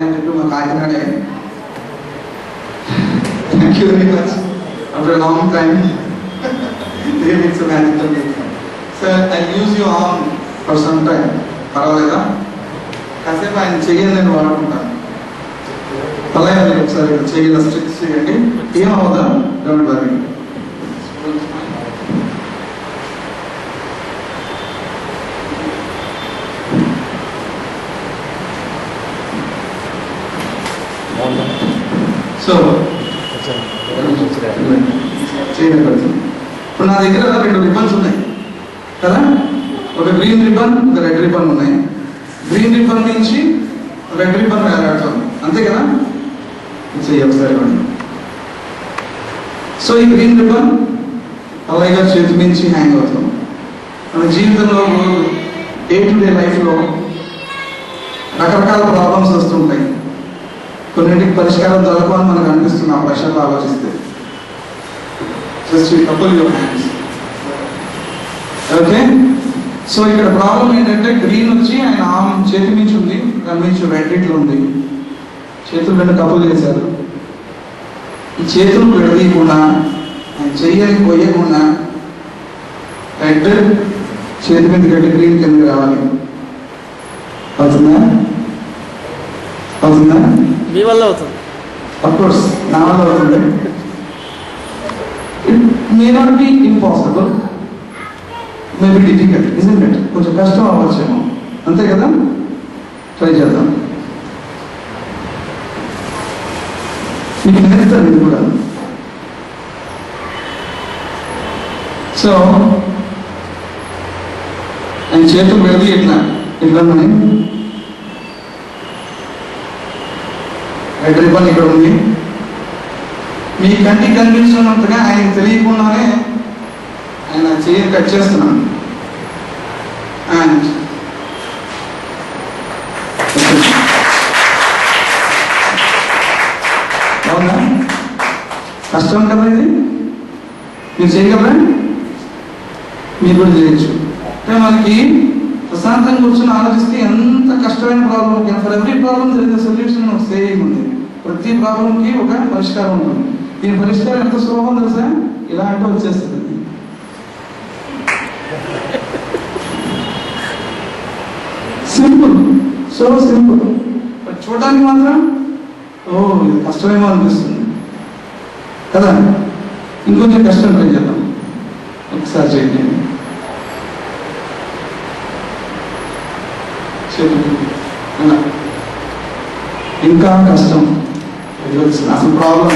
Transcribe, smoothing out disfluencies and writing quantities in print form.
మా కాకినాడే. Thank you very much. After a long time, really it's a magical day. Sir, I'll use you on for some time. పర్వాలేదా? కాసేపు ఆయన చెయ్యని నేను వాడుకుంటాను. పర్లేదు ఒకసారి చెయ్యి స్ట్రిక్స్ చేయండి. ఏమవుదా? Don't worry. సో ఇప్పుడు నా దగ్గర 2 రిబ్బన్స్ ఉన్నాయి కదా, ఒక గ్రీన్ రిబ్బన్ ఒక రెడ్ రిబ్బన్ ఉన్నాయి. గ్రీన్ రిబ్బన్ నుంచి రెడ్ రిబ్బన్ వేలాడుతుంది, అంతే కదా. ఒకసారి సో ఈ గ్రీన్ రిబ్బన్ అలాగే చేతి నుంచి హ్యాంగ్ అవుతాం. మన జీవితంలో డే టు డే లైఫ్లో రకరకాల ప్రాబ్లమ్స్ వస్తుంటాయి. కొన్నింటికి పరిష్కారం దొరకని మనకు అనిపిస్తుంది ఆ ప్రశ్నలో ఆలోచిస్తే. Just couple your hands. Okay, so ఇక్కడ ప్రాబ్లం ఏంటంటే గ్రీన్ వచ్చి ఆయన ఆర్మ్ చేతి నుంచి ఉంది, దాని నుంచి రెడ్ ఇట్లా ఉంది. చేతులు 2 కపుల్ చేశారు. ఈ చేతులు విడదీయకుండా ఆయన చెయ్యని కొయ్యకుండా రెడ్ చేతి మీద గట్టి గ్రీన్ కింద రావాలి. అవుతుందా? అవుతుందా? మీ వల్ల అవుతుంది. అఫ్ కోర్స్ నా వల్ల అవుతుంది. It may not be impossible, maybe difficult, isn't it? కొంచెం కష్టం అవ్వచ్చేమో, అంతే కదా. ట్రై చేద్దాం. మీకు నేర్పుతాను ఇది కూడా. సో ఆయన చేతులు వెళ్ళి ఇట్లా ఇట్లా రెడ్ రిబ్బన్ ఇక్కడ ఉంది. మీ కంటికి కనిపించినంతగా ఆయనకు తెలియకుండానే ఆయన చెయ్యి కట్ చేస్తున్నాను. అండ్ అవునా? కష్టం కదా ఇది, మీరు చేయగలరా? మీరు కూడా చేయొచ్చు. అంటే మనకి ప్రశాంతంగా కూర్చొని ఆలోచిస్తే ఎంత కష్టమైన problem, for every problem there is a solution of saying ఉంది. ప్రతి ప్రాబ్లంకి ఒక పరిష్కారం ఉంటుంది. దీని పరిష్కారం ఎంత సులభం తెలుసా? ఇలా అంటే వచ్చేస్తుంది. Simple, so simple. చూడడానికి మాత్రం ఇది కష్టమేమో అనిపిస్తుంది కదా. ఇంకొంచెం కష్టం ట్రై చేద్దాం. ఒకసారి చేయండి. ఇంకా కష్టం అసలు ప్రాబ్లం